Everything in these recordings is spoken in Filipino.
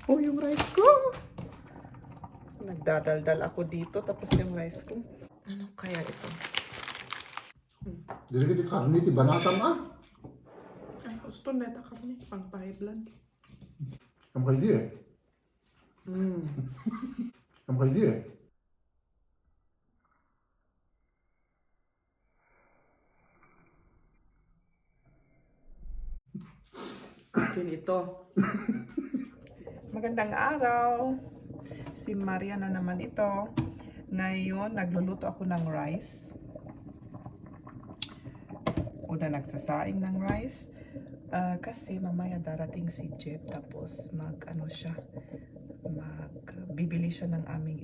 Oh, yung rice ko. Nagdadaldal ako dito, tapos yung rice ko. Ano kaya ito? Dili ka di karni, ti banatan ah. Ay, gusto neta kami. Pang high blood. Kamu kayak dia. Kamu kayak dia. Akin ito. Magandang araw. Si Maria na naman ito. Ngayon, nagluluto ako ng rice. Una nagsasaing ng rice. Kasi mamaya darating si Jeb. Tapos magbibili siya ng aming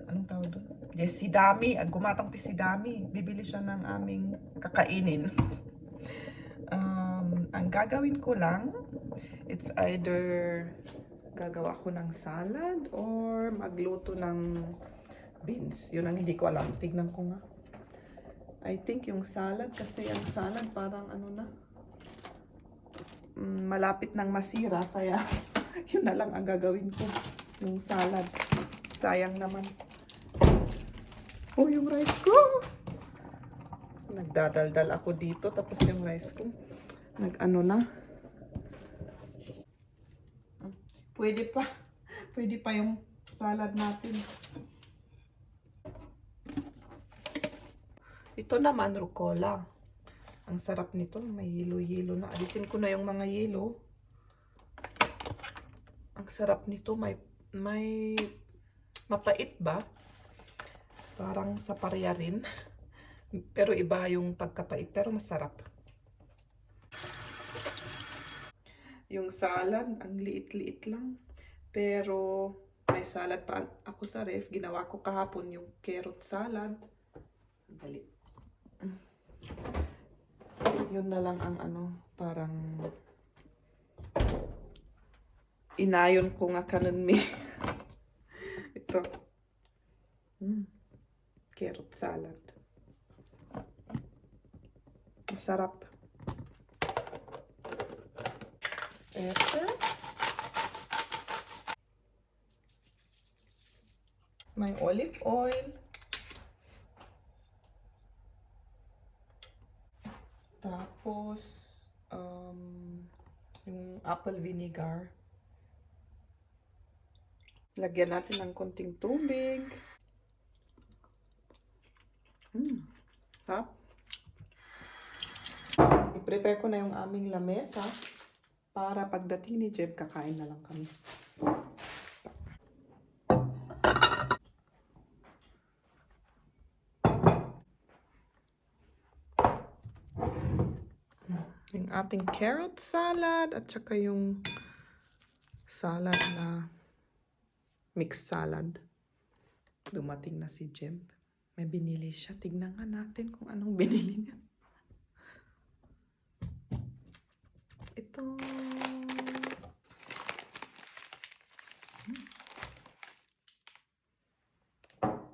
anong tawag doon? Yes, si Dami. Gumatang ti si Dami. Bibili siya ng aming kakainin. Ang gagawin ko lang, it's either gagawa ko ng salad or magluto ng beans. Yun ang hindi ko alam. Tignan ko nga. I think yung salad, kasi ang salad parang malapit nang masira. Kaya yun na lang ang gagawin ko. Yung salad. Sayang naman. Oh, yung rice ko. Nagdadaldal ako dito, tapos yung rice ko na. Pwede pa. Pwede pa yung salad natin. Ito naman, rucola. Ang sarap nito. May yelo-yelo na. Alisin ko na yung mga yelo. Ang sarap nito. May mapait ba? Parang sa parya rin. Pero iba yung pagkapait. Pero masarap. Yung salad, ang liit-liit lang. Pero may salad pa ako sa ref. Ginawa ko kahapon yung carrot salad. Dali. Yun na lang ang parang inayon ko nga kanon mi. Ito. Carrot salad. Masarap. Ito. May olive oil. Tapos, yung apple vinegar. Lagyan natin ng konting tubig. Tap. I-prepare ko na yung aming lamesa para pagdating ni Jeb, kakain na lang kami. So. Yung ating carrot salad at saka yung salad na mixed salad. Dumating na si Jeb. May binili siya. Tignan nga natin kung anong binili niya. Ito.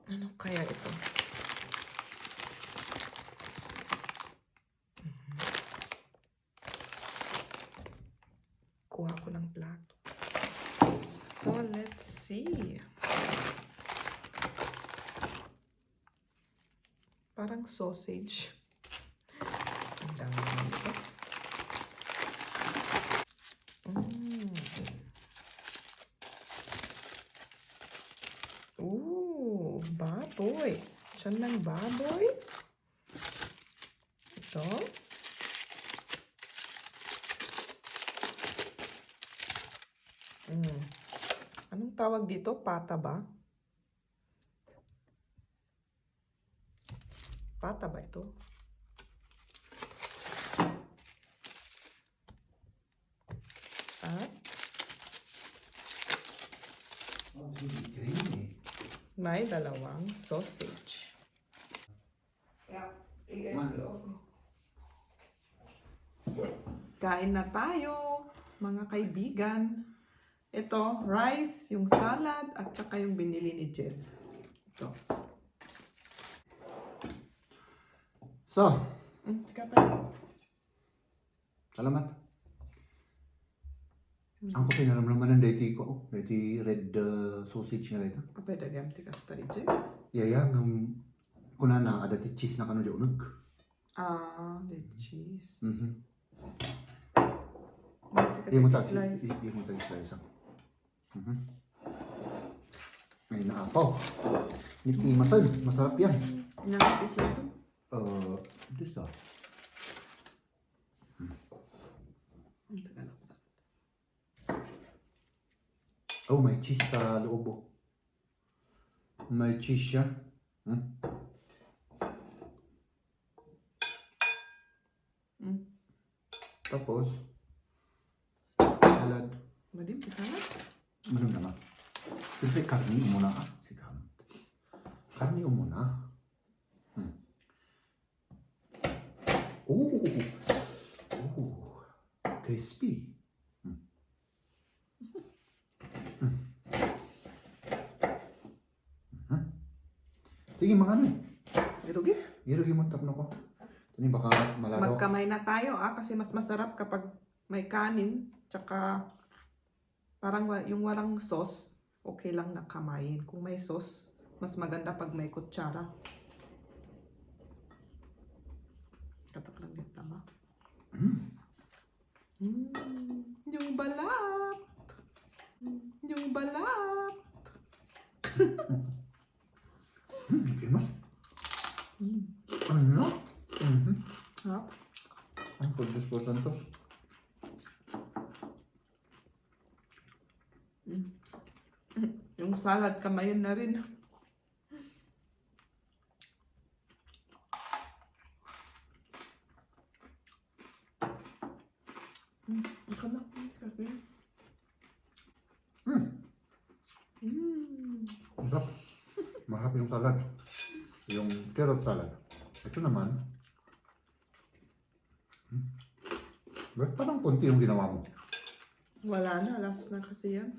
Ano kaya ito? Kuha ko ng plato. So, let's see. Parang sausage. Ang dami nito. Baboy. Tiyan ng baboy. Ito. Anong tawag dito? Pata ba? Pata ba ito? At may dalawang sausage. Kain na tayo, mga kaibigan. Ito, rice, yung salad, at saka yung binili ni Jeb. Ito. So, Kapal. salamat. Ang ko pinaramdaman ng daiti ko. Daiti red sausage nga ito. Apa ada ganti kasta ije? Yaya, kuna na ada ti cheese na kano di unag. Ah, the cheese. Masih Masih Iya mo kata tagi, slice. iya mo tagi slice. May naapaw. Nikimasan, masarap yan. Yang kata slice? This ah. Ang Tagalog sa. Oh, may cheese sa loob. Oh. May cheese siya. Tapos, salad. Madim di sana? Ano naman? Siyempre, karni muna ah. Si Kamot. Karni muna. Oh! Oh! Crispy. Sige, mga ano. Irugi? Irugi mo tapno ko. Tani baka malalaw. Magkamay na tayo kasi mas masarap kapag may kanin tsaka parang yung walang sauce, okay lang na kamayin. Kung may sauce, mas maganda pag may kutsara. Katak lang din tama. Yung balat. Yung balat. Kimas. Ano? Ha? Ang pagdis po santos. Yung salad, kamayin na rin. Ikaw na. Masarap. Masarap yung salad. Yung carrot salad. Ito naman. Ba't parang konti yung ginawa mo? Wala na, last na kasi yan.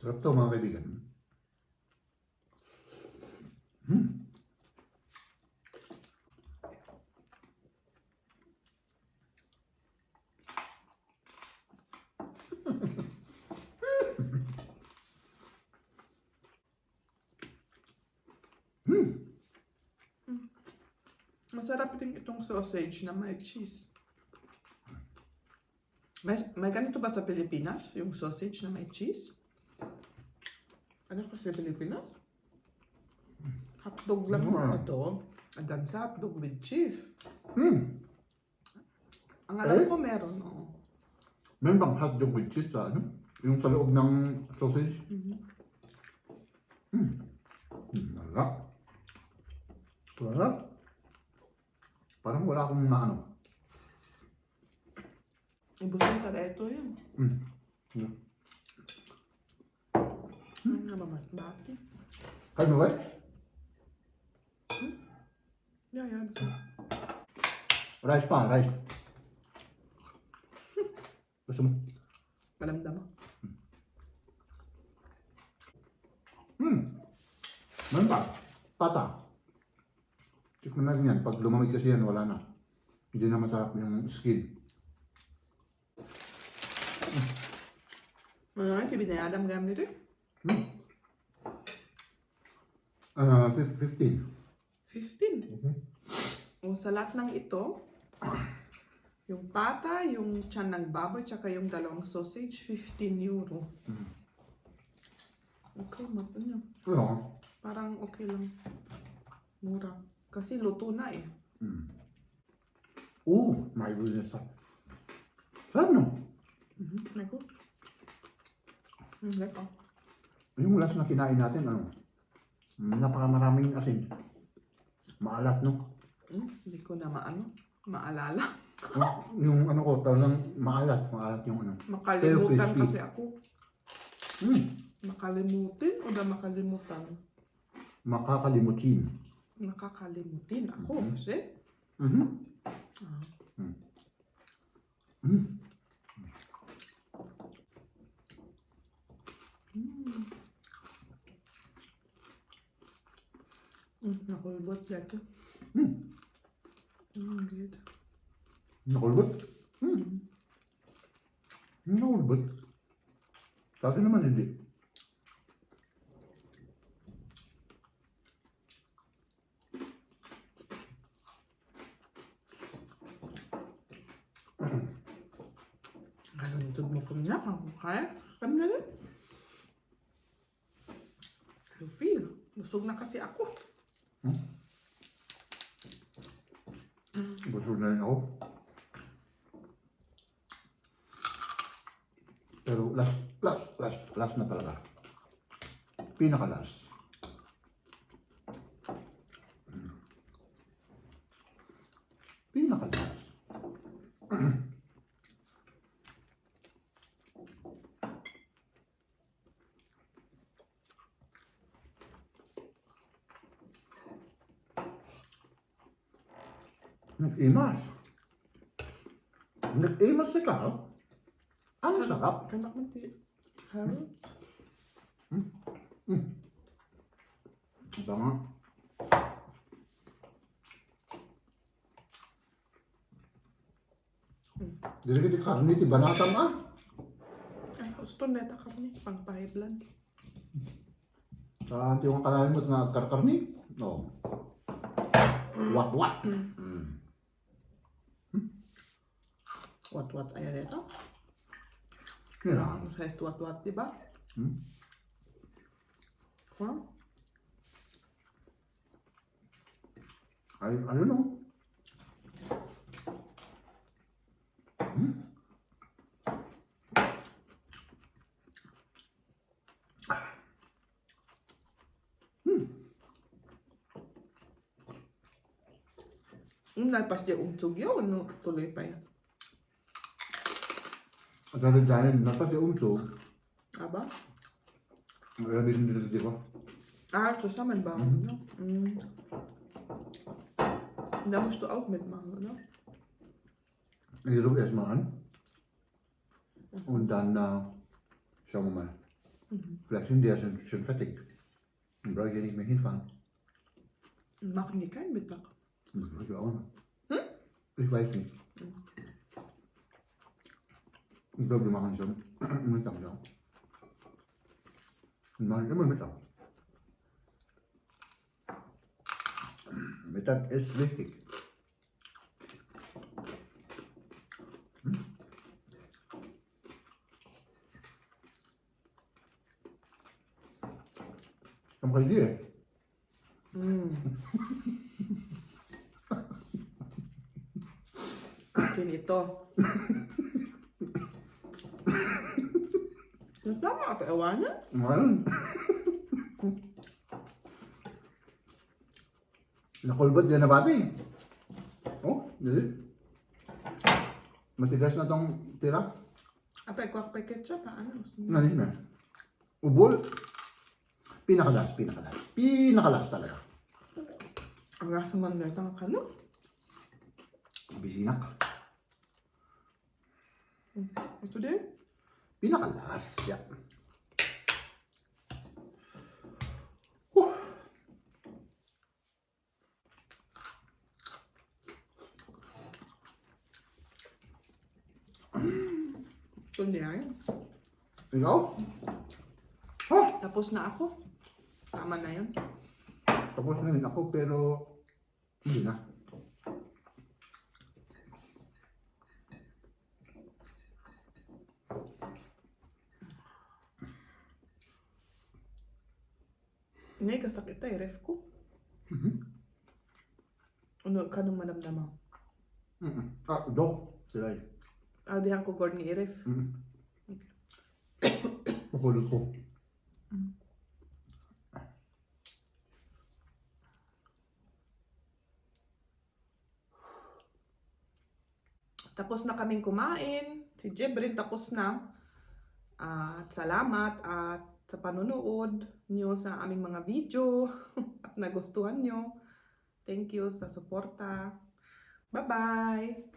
Sarap to mga kaibigan. Masarap din itong sausage na may cheese. May ganito ba sa Pilipinas? Yung sausage na may cheese? Ano pa sa Pilipinas? Hotdog lang Ah. ito. And then sa hotdog with cheese. Ang Eh? alam ko meron, oo. Meron bang hotdog with cheese sa ano? Yung sa loob ng sausage? Wala. Wala. Parang wala akong maano. Ibusin ka na ito yun. Ano naman, bakit? Ano ba? Yeah, that's it. Rice pa, rice. Gusto mo? Malamdam mo. Meron pa. Pata. Tikman natin yan. Pag lumamig kasi yan, wala na. Hindi na masarap yung skin. Ano nga, binayadam gamit eh? 15. 15. O sa lahat ng ito, yung pata, yung tiyan ng baboy, tsaka yung dalawang sausage, 15 euro. Okay, mato niya. Ano? Parang okay lang. Mura. Kasi luto na eh. My goodness. Sarap no? Naku. Leko. Yung last na kinain natin, ano? Napakamaraming asin. Maalat, no? Hindi ko na maalala. Yung ano ko, talagang maalat. Maalat yung ano. Makalimutan crispy. kasi ako. Makalimutin o da makalimutan? Makakalimutin. Nakakalimutin ako kasi. Nakulbot dito. Good. Nakulbot. Nakulbot. Sa akin naman hindi. Ngayon, mo po niya. Kaya? Kami na rin. I feel. Busog na kasi ako. Busog na rin ako. Pero last na talaga. Pinaka-last. Pinaka-last. Nag-imas. Nag-imas si Carl. Ang sarap. Kanak mo ti. Carrot. Ito nga. Dili ka di karni, ti banatan ah. Ay, gusto neta kami. Pang high blood. Sa anti yung kalahin mo nga karkarni. No. What? What ayan ito? Yeah. Ang size what, diba? Huh? I don't know. Nalpas di umsog yun. No? Tuloy pa yan. At ano dyan, natas yung umso. Aba? Alam din nila di ba? Ah, zusammen bauen, ne? Da musst du auch mitmachen, oder? Hirap erstmal an. Und dann schauen wir mal. Vielleicht sind die ja schon fertig. Dann brauche ich ja nicht mehr hinfahren. Machen die keinen Mittag? Das weiß ich auch nicht. Ich weiß nicht. Ich glaube, die machen schon Mittag, ja. Die machen immer Mittag. Mittag ist wichtig. Kamu kayak dia? Akin ito. Tama apa ewannya? Ngayon. Nakulbot din na bati. Oh, dili. Matigas na tong tira. Apa kuah pakai ketchup? Ano? Nanin na. Ubol. Pinakalas talaga. Ang rasa man na ito kano? Bisinak. Ito din? Pinakalas. Ya. Ito niya. Ikaw? Oh, Tapos na ako. Tama na yun. tapos na rin ako pero hindi na. Hindi, kastak ito eh. Ref ko. Ano ka nung madamdama? Do. Sila eh. Dihan ko gord ni i-ref. Makulot ko. Tapos na kaming kumain. Si Jebrin tapos na. At salamat at sa panonood nyo sa aming mga video at nagustuhan nyo. Thank you sa suporta. Bye-bye!